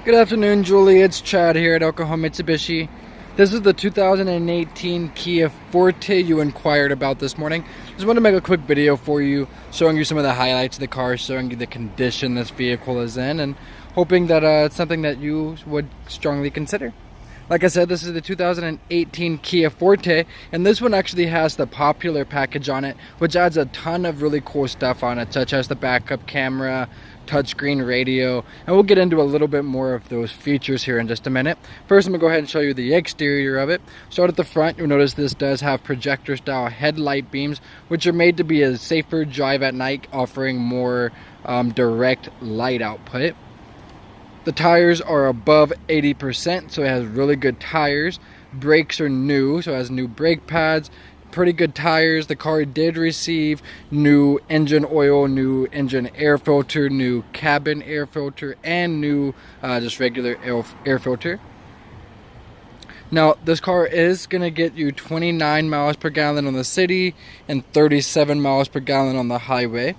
Good afternoon, Julie. It's Chad here at Oklahoma Mitsubishi. This is the 2018 Kia Forte you inquired about this morning. Just want to make a quick video for you, showing you some of the highlights of the car, showing you the condition this vehicle is in, and hoping that it's something that you would strongly consider. Like I said, this is the 2018 Kia Forte, and this one actually has the popular package on it, which adds a ton of really cool stuff on it, such as the backup camera, touchscreen radio, and we'll get into a little bit more of those features here in just a minute. First, I'm gonna go ahead and show you the exterior of it. Start at the front. You'll notice this does have projector style headlight beams, which are made to be a safer drive at night, offering more direct light output. The tires are above 80%, so it has really good tires. Brakes are new, so it has new brake pads, pretty good tires. The car did receive new engine oil, new engine air filter, new cabin air filter, and new just regular air filter. Now, this car is going to get you 29 miles per gallon on the city and 37 miles per gallon on the highway.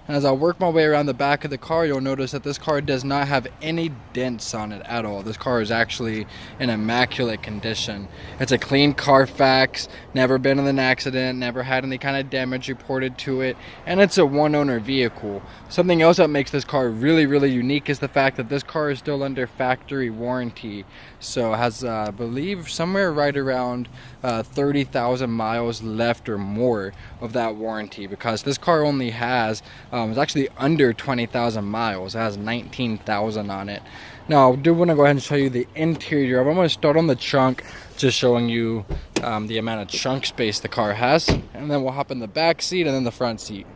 And as I work my way around the back of the car, you'll notice that this car does not have any dents on it at all. This car is actually in immaculate condition. It's a clean CARFAX, never been in an accident, never had any kind of damage reported to it, and it's a one-owner vehicle. Something else that makes this car really, really unique is the fact that this car is still under factory warranty. So it has, I believe, somewhere right around 30,000 miles left or more of that warranty, because this car only has it's actually under 20,000 miles. It has 19,000 on it. Now, I do want to go ahead and show you the interior. I'm going to start on the trunk, just showing you the amount of trunk space the car has, and then we'll hop in the back seat and then the front seat.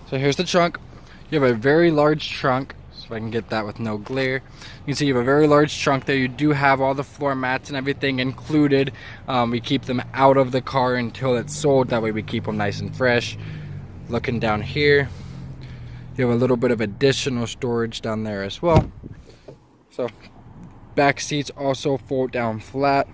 So here's the trunk. You have a very large trunk. If I can get that with no glare, you can see you have a very large trunk there. You do have all the floor mats and everything included. We keep them out of the car until it's sold. That way we keep them nice and fresh. Looking down here, you have a little bit of additional storage down there as well. So back seats also fold down flat.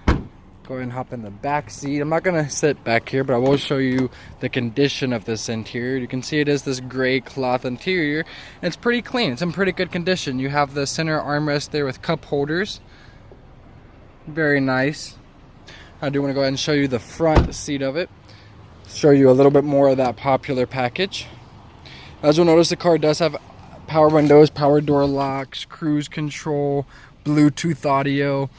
Go ahead and hop in the back seat. I'm not going to sit back here, but I will show you the condition of this interior. You can see it is this gray cloth interior, and it's pretty clean. It's in pretty good condition. You have the center armrest there with cup holders. Very nice. I do want to go ahead and show you the front seat of it. Show you a little bit more of that popular package. As you'll notice, the car does have power windows, power door locks, cruise control, Bluetooth audio.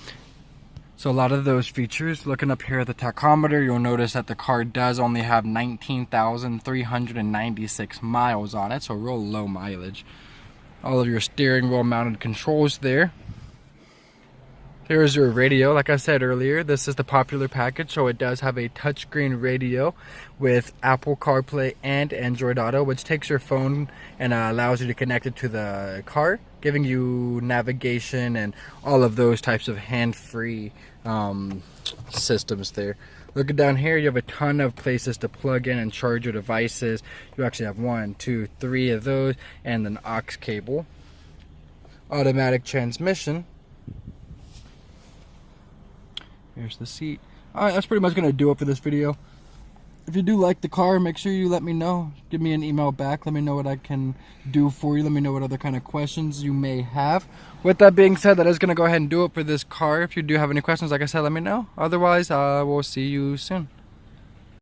So a lot of those features. Looking up here at the tachometer, you'll notice that the car does only have 19,396 miles on it, so real low mileage. All of your steering wheel mounted controls there. Here's your radio. Like I said earlier, this is the popular package, so it does have a touchscreen radio with Apple CarPlay and Android Auto, which takes your phone and allows you to connect it to the car, giving you navigation and all of those types of hand-free systems there. Looking down here, you have a ton of places to plug in and charge your devices. You actually have 1, 2, 3 of those, and an aux cable. Automatic transmission. Here's the seat. Alright, that's pretty much going to do it for this video. If you do like the car, make sure you let me know. Give me an email back. Let me know what I can do for you. Let me know what other kind of questions you may have. With that being said, that is going to go ahead and do it for this car. If you do have any questions, like I said, let me know. Otherwise, we'll see you soon.